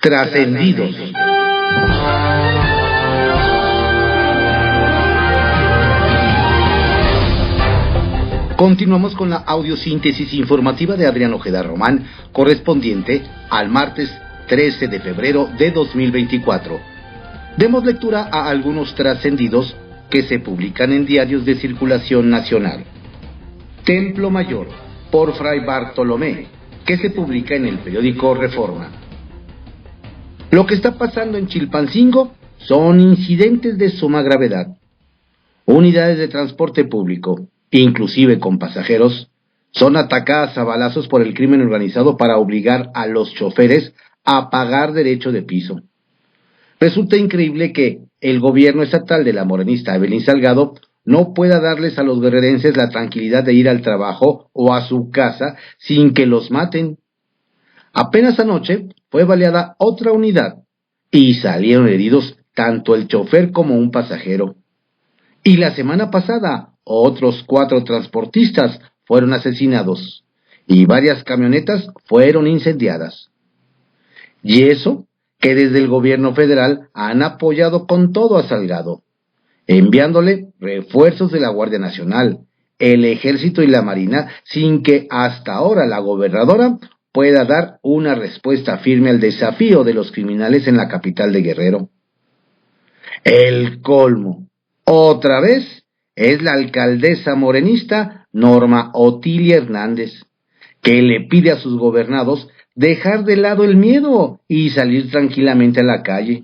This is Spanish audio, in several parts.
Trascendidos. Continuamos con la audiosíntesis informativa de Adrián Ojeda Román, correspondiente al martes 13 de febrero de 2024. Demos lectura a algunos trascendidos que se publican en diarios de circulación nacional. Templo Mayor, por Fray Bartolomé, que se publica en el periódico Reforma. Lo que está pasando en Chilpancingo son incidentes de suma gravedad. Unidades de transporte público, inclusive con pasajeros, son atacadas a balazos por el crimen organizado para obligar a los choferes a pagar derecho de piso. Resulta increíble que el gobierno estatal de la morenista Evelyn Salgado no pueda darles a los guerrerenses la tranquilidad de ir al trabajo o a su casa sin que los maten. Apenas anoche fue baleada otra unidad y salieron heridos tanto el chofer como un pasajero. Y la semana pasada otros 4 transportistas fueron asesinados y varias camionetas fueron incendiadas. Y eso que desde el gobierno federal han apoyado con todo a Salgado, enviándole refuerzos de la Guardia Nacional, el Ejército y la Marina, sin que hasta ahora la gobernadora pueda dar una respuesta firme al desafío de los criminales en la capital de Guerrero. El colmo, otra vez, es la alcaldesa morenista Norma Otilia Hernández, que le pide a sus gobernados dejar de lado el miedo y salir tranquilamente a la calle,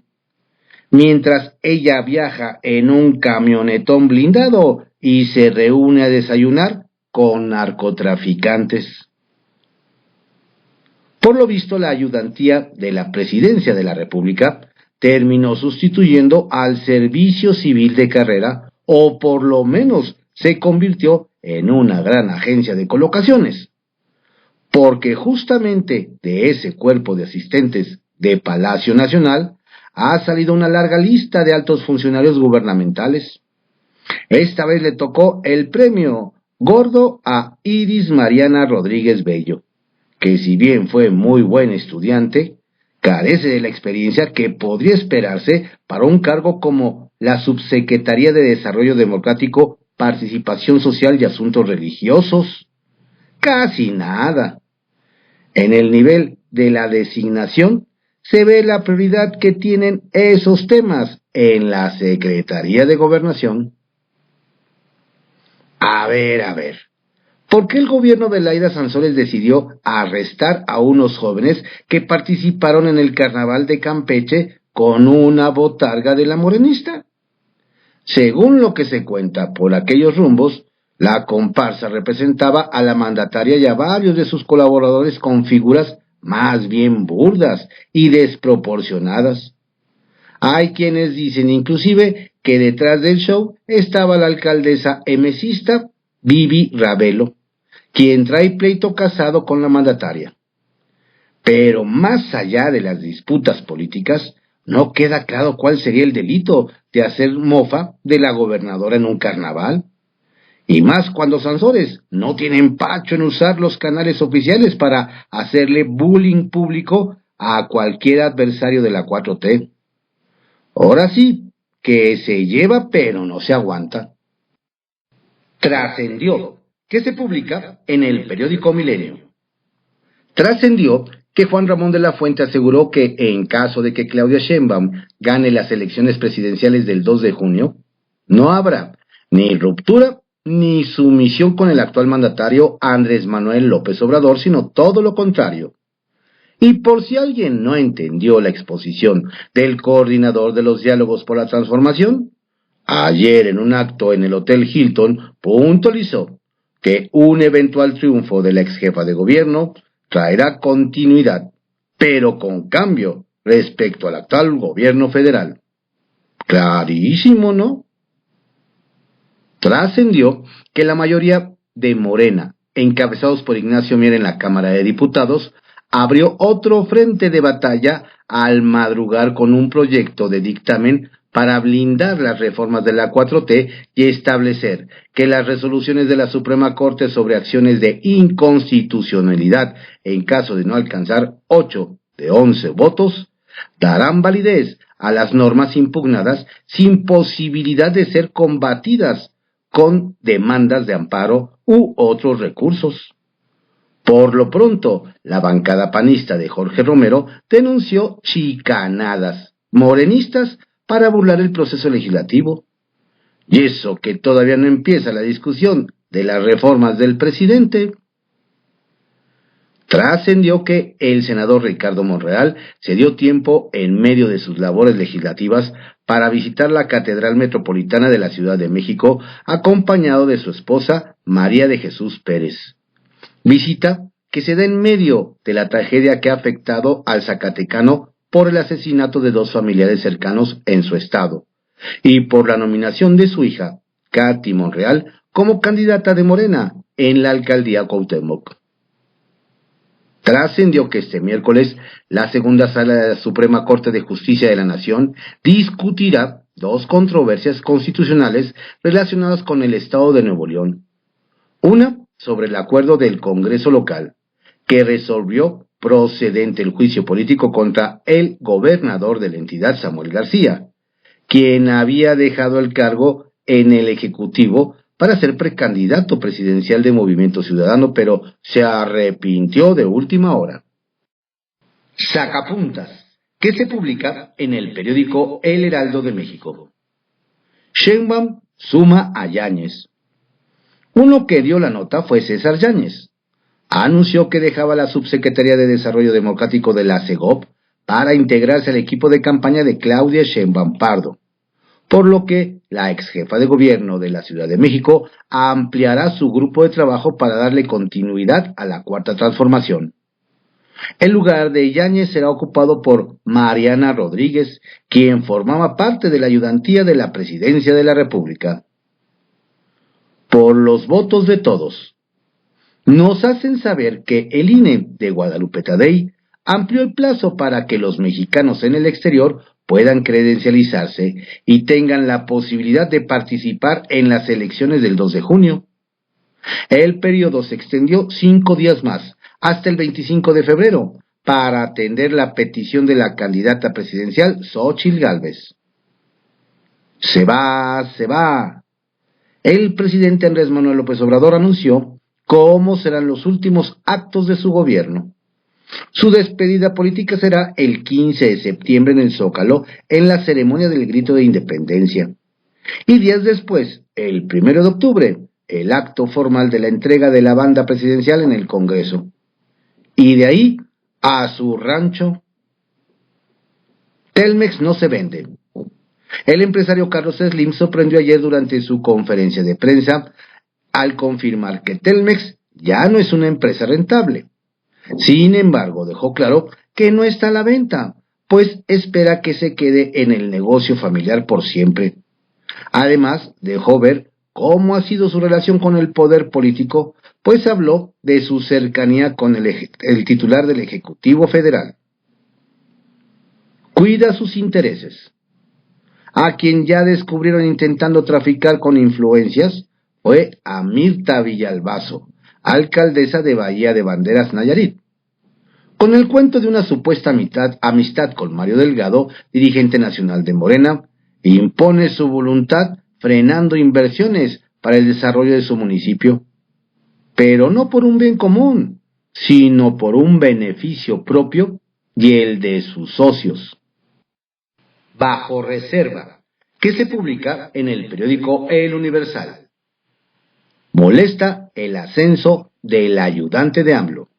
mientras ella viaja en un camionetón blindado y se reúne a desayunar con narcotraficantes. Por lo visto, la ayudantía de la Presidencia de la República terminó sustituyendo al Servicio Civil de Carrera, o por lo menos se convirtió en una gran agencia de colocaciones, porque justamente de ese cuerpo de asistentes de Palacio Nacional ha salido una larga lista de altos funcionarios gubernamentales. Esta vez le tocó el premio gordo a Iris Mariana Rodríguez Bello, que si bien fue muy buen estudiante, carece de la experiencia que podría esperarse para un cargo como la Subsecretaría de Desarrollo Democrático, Participación Social y Asuntos Religiosos. Casi nada. En el nivel de la designación se ve la prioridad que tienen esos temas en la Secretaría de Gobernación. A ver. ¿Por qué el gobierno de Laida Sansores decidió arrestar a unos jóvenes que participaron en el carnaval de Campeche con una botarga de la morenista? Según lo que se cuenta por aquellos rumbos, la comparsa representaba a la mandataria y a varios de sus colaboradores con figuras más bien burdas y desproporcionadas. Hay quienes dicen inclusive que detrás del show estaba la alcaldesa emesista Vivi Ravelo, quien trae pleito casado con la mandataria. Pero más allá de las disputas políticas, no queda claro cuál sería el delito de hacer mofa de la gobernadora en un carnaval. Y más cuando Sansores no tiene empacho en usar los canales oficiales para hacerle bullying público a cualquier adversario de la 4T. Ahora sí, que se lleva pero no se aguanta. Trascendió, que se publica en el periódico Milenio. Trascendió que Juan Ramón de la Fuente aseguró que en caso de que Claudia Sheinbaum gane las elecciones presidenciales del 2 de junio, no habrá ni ruptura ni sumisión con el actual mandatario Andrés Manuel López Obrador, sino todo lo contrario. Y por si alguien no entendió la exposición del coordinador de los diálogos por la transformación, ayer en un acto en el Hotel Hilton puntualizó que un eventual triunfo de la exjefa de gobierno traerá continuidad, pero con cambio respecto al actual gobierno federal. Clarísimo, ¿no? Trascendió que la mayoría de Morena, encabezados por Ignacio Mier en la Cámara de Diputados, abrió otro frente de batalla al madrugar con un proyecto de dictamen para blindar las reformas de la 4T y establecer que las resoluciones de la Suprema Corte sobre acciones de inconstitucionalidad, en caso de no alcanzar 8 de 11 votos, darán validez a las normas impugnadas sin posibilidad de ser combatidas con demandas de amparo u otros recursos. Por lo pronto, la bancada panista de Jorge Romero denunció chicanadas morenistas para burlar el proceso legislativo. Y eso que todavía no empieza la discusión de las reformas del presidente. Trascendió que el senador Ricardo Monreal se dio tiempo en medio de sus labores legislativas para visitar la Catedral Metropolitana de la Ciudad de México acompañado de su esposa María de Jesús Pérez. Visita que se da en medio de la tragedia que ha afectado al zacatecano por el asesinato de dos familiares cercanos en su estado y por la nominación de su hija, Katy Monreal, como candidata de Morena en la alcaldía Cuauhtémoc. Trascendió que este miércoles la segunda sala de la Suprema Corte de Justicia de la Nación discutirá dos controversias constitucionales relacionadas con el Estado de Nuevo León. Una sobre el acuerdo del Congreso local, que resolvió procedente el juicio político contra el gobernador de la entidad, Samuel García, quien había dejado el cargo en el Ejecutivo para ser precandidato presidencial de Movimiento Ciudadano, pero se arrepintió de última hora. Sacapuntas, que se publica en el periódico El Heraldo de México. Sheinbaum suma a Yáñez. Uno que dio la nota fue César Yáñez. Anunció que dejaba la Subsecretaría de Desarrollo Democrático de la CEGOP para integrarse al equipo de campaña de Claudia Sheinbaum Pardo, por lo que la ex jefa de gobierno de la Ciudad de México ampliará su grupo de trabajo para darle continuidad a la Cuarta Transformación. El lugar de Yáñez será ocupado por Mariana Rodríguez, quien formaba parte de la ayudantía de la Presidencia de la República. Por los votos de todos. Nos hacen saber que el INE de Guadalupe Tadei amplió el plazo para que los mexicanos en el exterior puedan credencializarse y tengan la posibilidad de participar en las elecciones del 2 de junio. El periodo se extendió 5 días más, hasta el 25 de febrero, para atender la petición de la candidata presidencial Xóchitl Gálvez. Se va. El presidente Andrés Manuel López Obrador anunció cómo serán los últimos actos de su gobierno. Su despedida política será el 15 de septiembre en el Zócalo, en la ceremonia del Grito de Independencia. Y días después, el 1 de octubre, el acto formal de la entrega de la banda presidencial en el Congreso. Y de ahí, a su rancho. Telmex no se vende. El empresario Carlos Slim sorprendió ayer durante su conferencia de prensa al confirmar que Telmex ya no es una empresa rentable. Sin embargo, dejó claro que no está a la venta, pues espera que se quede en el negocio familiar por siempre. Además, dejó ver cómo ha sido su relación con el poder político, pues habló de su cercanía con el titular del Ejecutivo Federal. Cuida sus intereses. A quien ya descubrieron intentando traficar con influencias fue a Mirta Villalbazo, alcaldesa de Bahía de Banderas, Nayarit. Con el cuento de una supuesta amistad con Mario Delgado, dirigente nacional de Morena, impone su voluntad frenando inversiones para el desarrollo de su municipio, pero no por un bien común, sino por un beneficio propio y el de sus socios. Bajo reserva, que se publica en el periódico El Universal. Molesta el ascenso del ayudante de AMLO.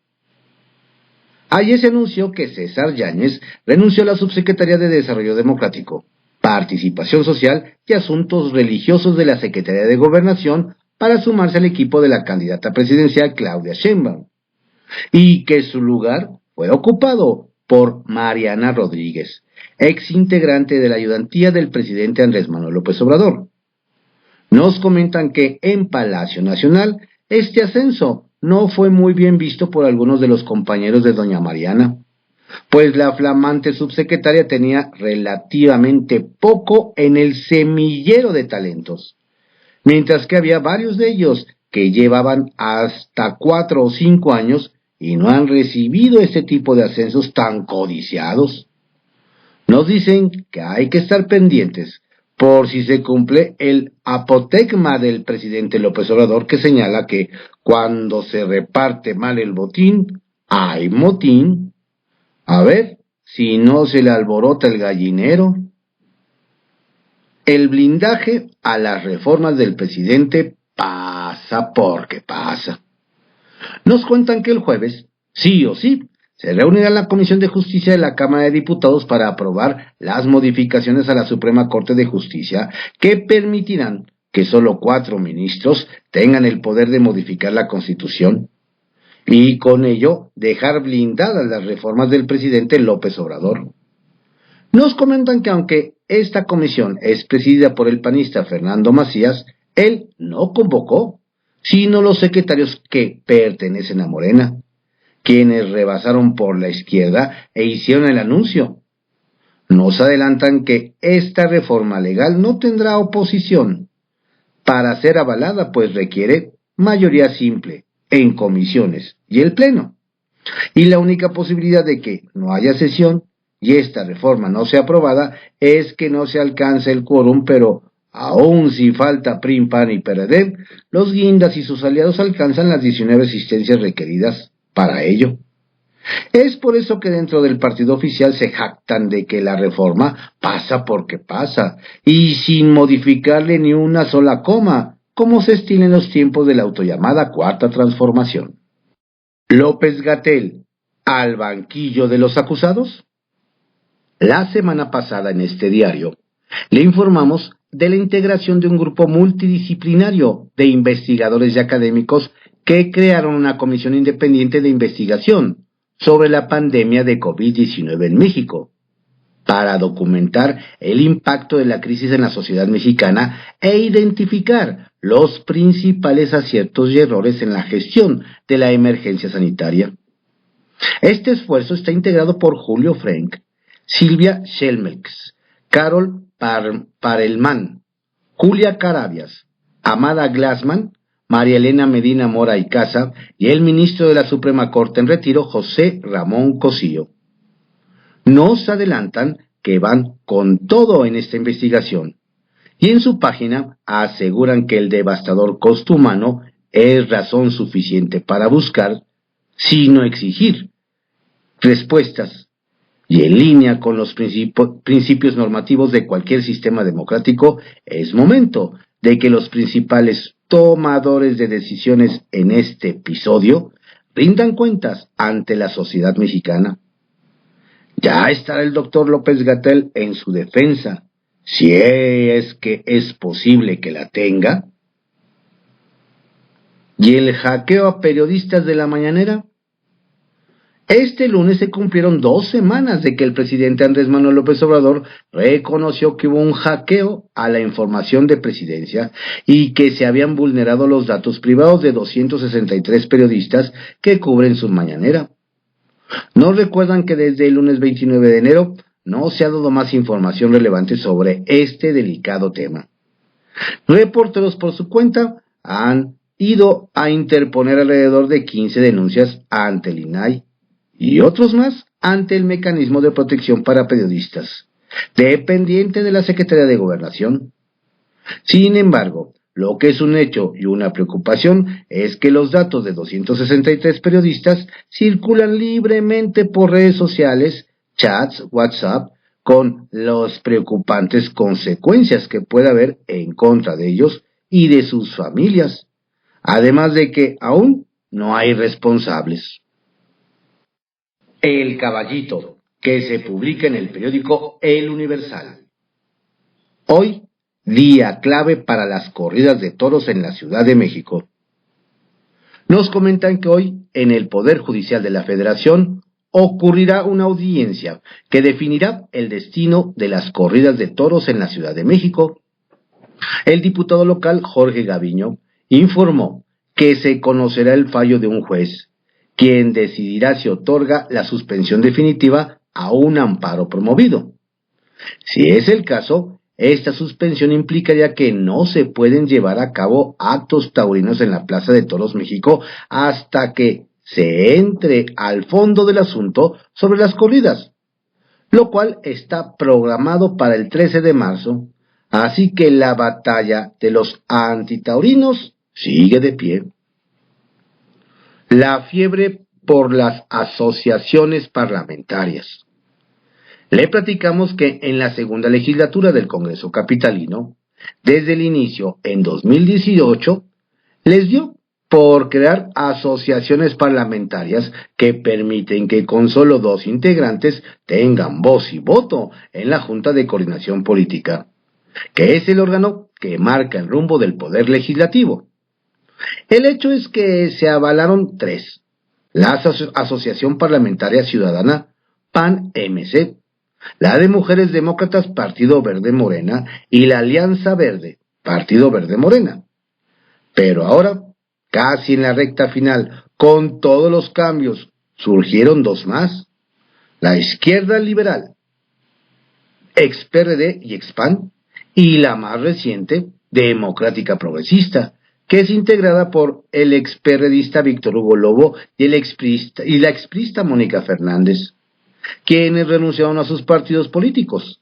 Ayer se anunció que César Yáñez renunció a la Subsecretaría de Desarrollo Democrático, Participación Social y Asuntos Religiosos de la Secretaría de Gobernación para sumarse al equipo de la candidata presidencial Claudia Sheinbaum, y que su lugar fue ocupado por Mariana Rodríguez, ex integrante de la ayudantía del presidente Andrés Manuel López Obrador. Nos comentan que en Palacio Nacional este ascenso no fue muy bien visto por algunos de los compañeros de doña Mariana, pues la flamante subsecretaria tenía relativamente poco en el semillero de talentos, mientras que había varios de ellos que llevaban hasta 4 o 5 años y no han recibido este tipo de ascensos tan codiciados. Nos dicen que hay que estar pendientes por si se cumple el apotegma del presidente López Obrador, que señala que cuando se reparte mal el botín, hay motín. A ver si no se le alborota el gallinero. El blindaje a las reformas del presidente pasa porque pasa. Nos cuentan que el jueves, sí o sí, se reunirá la Comisión de Justicia de la Cámara de Diputados para aprobar las modificaciones a la Suprema Corte de Justicia que permitirán que solo 4 ministros tengan el poder de modificar la Constitución y con ello dejar blindadas las reformas del presidente López Obrador. Nos comentan que aunque esta comisión es presidida por el panista Fernando Macías, él no convocó, sino los secretarios que pertenecen a Morena, quienes rebasaron por la izquierda e hicieron el anuncio. Nos adelantan que esta reforma legal no tendrá oposición para ser avalada, pues requiere mayoría simple en comisiones y el Pleno. Y la única posibilidad de que no haya sesión y esta reforma no sea aprobada es que no se alcance el quórum, pero aún si falta PRI, PAN y PRD, los guindas y sus aliados alcanzan las 19 asistencias requeridas para ello. Es por eso que dentro del partido oficial se jactan de que la reforma pasa porque pasa, y sin modificarle ni una sola coma, como se estila en los tiempos de la autollamada Cuarta Transformación. López-Gatell, ¿al banquillo de los acusados? La semana pasada en este diario le informamos de la integración de un grupo multidisciplinario de investigadores y académicos que crearon una comisión independiente de investigación sobre la pandemia de COVID-19 en México, para documentar el impacto de la crisis en la sociedad mexicana e identificar los principales aciertos y errores en la gestión de la emergencia sanitaria. Este esfuerzo está integrado por Julio Frenk, Silvia Schelmelks, Carol Parelman, Julia Carabias, Amada Glassman, María Elena Medina Mora y Casa y el ministro de la Suprema Corte en retiro, José Ramón Cosío. Nos adelantan que van con todo en esta investigación y en su página aseguran que el devastador costo humano es razón suficiente para buscar, sino exigir, respuestas y en línea con los principios normativos de cualquier sistema democrático. Es momento de que los principales tomadores de decisiones en este episodio rindan cuentas ante la sociedad mexicana. Ya estará el doctor López-Gatell en su defensa, si es que es posible que la tenga. ¿Y el hackeo a periodistas de la mañanera? Este lunes se cumplieron 2 semanas de que el presidente Andrés Manuel López Obrador reconoció que hubo un hackeo a la información de presidencia y que se habían vulnerado los datos privados de 263 periodistas que cubren su mañanera. Nos recuerdan que desde el lunes 29 de enero no se ha dado más información relevante sobre este delicado tema. Reporteros por su cuenta han ido a interponer alrededor de 15 denuncias ante el INAI y otros más ante el Mecanismo de Protección para Periodistas, dependiente de la Secretaría de Gobernación. Sin embargo, lo que es un hecho y una preocupación es que los datos de 263 periodistas circulan libremente por redes sociales, chats, WhatsApp, con las preocupantes consecuencias que puede haber en contra de ellos y de sus familias, además de que aún no hay responsables. El Caballito, que se publica en el periódico El Universal. Hoy, día clave para las corridas de toros en la Ciudad de México. Nos comentan que hoy, en el Poder Judicial de la Federación, ocurrirá una audiencia que definirá el destino de las corridas de toros en la Ciudad de México. El diputado local Jorge Gaviño informó que se conocerá el fallo de un juez, quien decidirá si otorga la suspensión definitiva a un amparo promovido. Si es el caso, esta suspensión implicaría que no se pueden llevar a cabo actos taurinos en la Plaza de Toros México hasta que se entre al fondo del asunto sobre las corridas. lo cual está programado para el 13 de marzo, así que la batalla de los antitaurinos sigue de pie. La fiebre por las asociaciones parlamentarias. Le platicamos que en la segunda legislatura del Congreso Capitalino, desde el inicio en 2018, les dio por crear asociaciones parlamentarias que permiten que con solo 2 integrantes tengan voz y voto en la Junta de Coordinación Política, que es el órgano que marca el rumbo del Poder Legislativo. El hecho es que se avalaron 3. La Asociación Parlamentaria Ciudadana, PAN-MC, la de Mujeres Demócratas, Partido Verde Morena, y la Alianza Verde, Partido Verde Morena. Pero ahora, casi en la recta final, con todos los cambios, surgieron 2 más. La Izquierda Liberal, ex-PRD y ex-PAN, y la más reciente, Democrática Progresista, que es integrada por el ex-perredista Víctor Hugo Lobo y la expriista Mónica Fernández, quienes renunciaron a sus partidos políticos.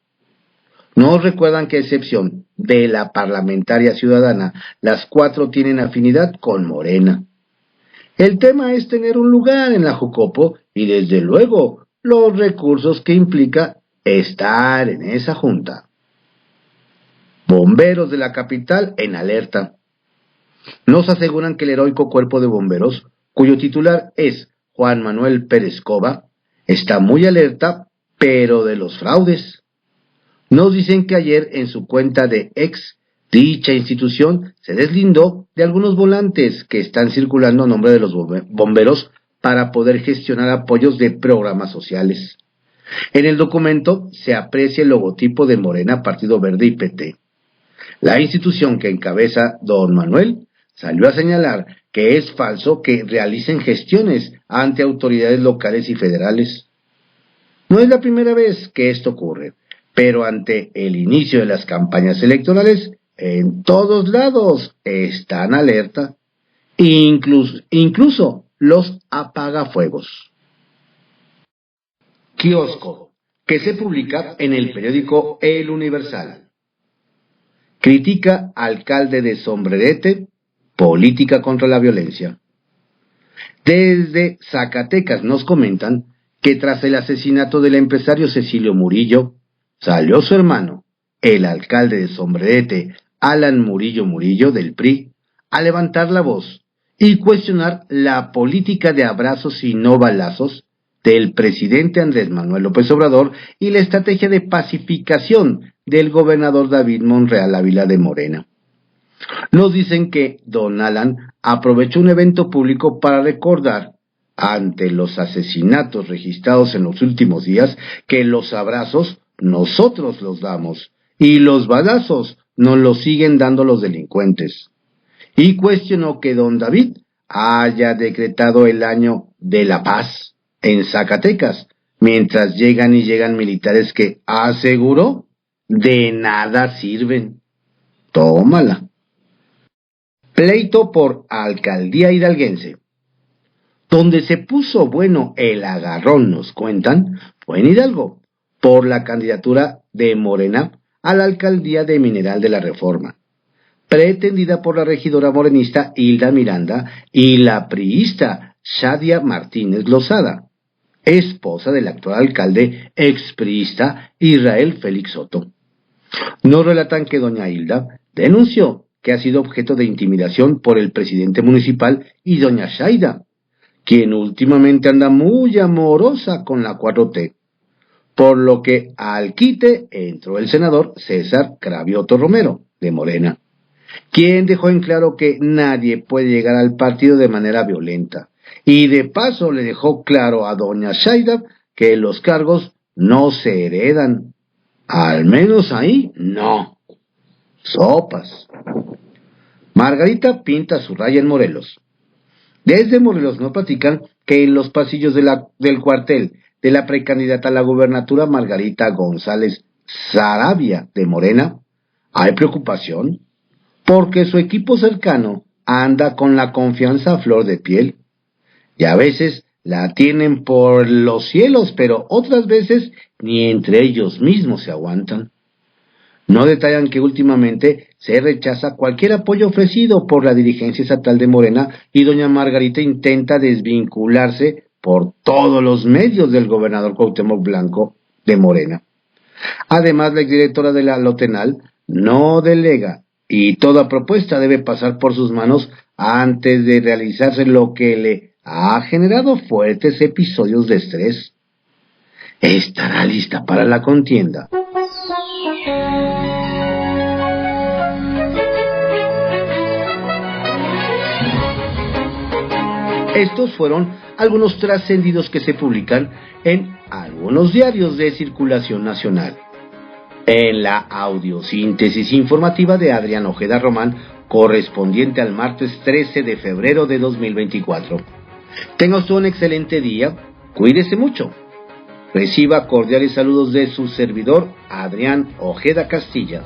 Nos recuerdan que a excepción de la parlamentaria ciudadana, las 4 tienen afinidad con Morena. El tema es tener un lugar en la Jucopo y desde luego los recursos que implica estar en esa junta. Bomberos de la capital en alerta. Nos aseguran que el heroico cuerpo de bomberos, cuyo titular es Juan Manuel Pérez Cova, está muy alerta, pero de los fraudes. Nos dicen que ayer en su cuenta de ex, dicha institución se deslindó de algunos volantes que están circulando a nombre de los bomberos para poder gestionar apoyos de programas sociales. En el documento se aprecia el logotipo de Morena, Partido Verde y PT. La institución que encabeza don Manuel salió a señalar que es falso que realicen gestiones ante autoridades locales y federales. No es la primera vez que esto ocurre, pero ante el inicio de las campañas electorales, en todos lados están alerta, incluso los apagafuegos. Kiosco, que se publica en el periódico El Universal. Critica alcalde de Sombrerete, política contra la violencia. Desde Zacatecas nos comentan que tras el asesinato del empresario Cecilio Murillo, salió su hermano, el alcalde de Sombrerete, Alan Murillo del PRI, a levantar la voz y cuestionar la política de abrazos y no balazos del presidente Andrés Manuel López Obrador y la estrategia de pacificación del gobernador David Monreal Ávila de Morena. Nos dicen que don Alan aprovechó un evento público para recordar, ante los asesinatos registrados en los últimos días, que los abrazos nosotros los damos y los balazos nos los siguen dando los delincuentes. Y cuestionó que don David haya decretado el año de la paz en Zacatecas, mientras llegan militares que, aseguró, de nada sirven. Tómala. Pleito por alcaldía hidalguense. Donde se puso bueno el agarrón, nos cuentan, fue en Hidalgo, por la candidatura de Morena a la alcaldía de Mineral de la Reforma, pretendida por la regidora morenista Hilda Miranda y la priista Shadia Martínez Lozada, esposa del actual alcalde expriista Israel Félix Soto. Nos relatan que doña Hilda denunció que ha sido objeto de intimidación por el presidente municipal y doña Shaida, quien últimamente anda muy amorosa con la 4T, por lo que al quite entró el senador César Cravioto Romero, de Morena, quien dejó en claro que nadie puede llegar al partido de manera violenta, y de paso le dejó claro a doña Shaida que los cargos no se heredan, al menos ahí no. Sopas. Margarita pinta su raya en Morelos. Desde Morelos nos platican que en los pasillos del cuartel de la precandidata a la gubernatura Margarita González Sarabia de Morena hay preocupación porque su equipo cercano anda con la confianza a flor de piel y a veces la tienen por los cielos, pero otras veces ni entre ellos mismos se aguantan. No detallan que últimamente se rechaza cualquier apoyo ofrecido por la dirigencia estatal de Morena y doña Margarita intenta desvincularse por todos los medios del gobernador Cuauhtémoc Blanco de Morena. Además, la exdirectora de la Lotenal no delega y toda propuesta debe pasar por sus manos antes de realizarse, lo que le ha generado fuertes episodios de estrés. ¿Estará lista para la contienda? Estos fueron algunos trascendidos que se publican en algunos diarios de circulación nacional. En la audiosíntesis informativa de Adrián Ojeda Román, correspondiente al martes 13 de febrero de 2024. Tenga usted un excelente día, cuídese mucho. Reciba cordiales saludos de su servidor, Adrián Ojeda Castilla.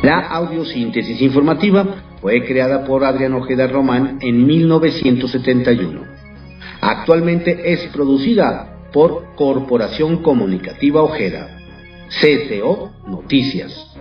La audiosíntesis informativa fue creada por Adrián Ojeda Román en 1971. Actualmente es producida por Corporación Comunicativa Ojeda, CCO Noticias.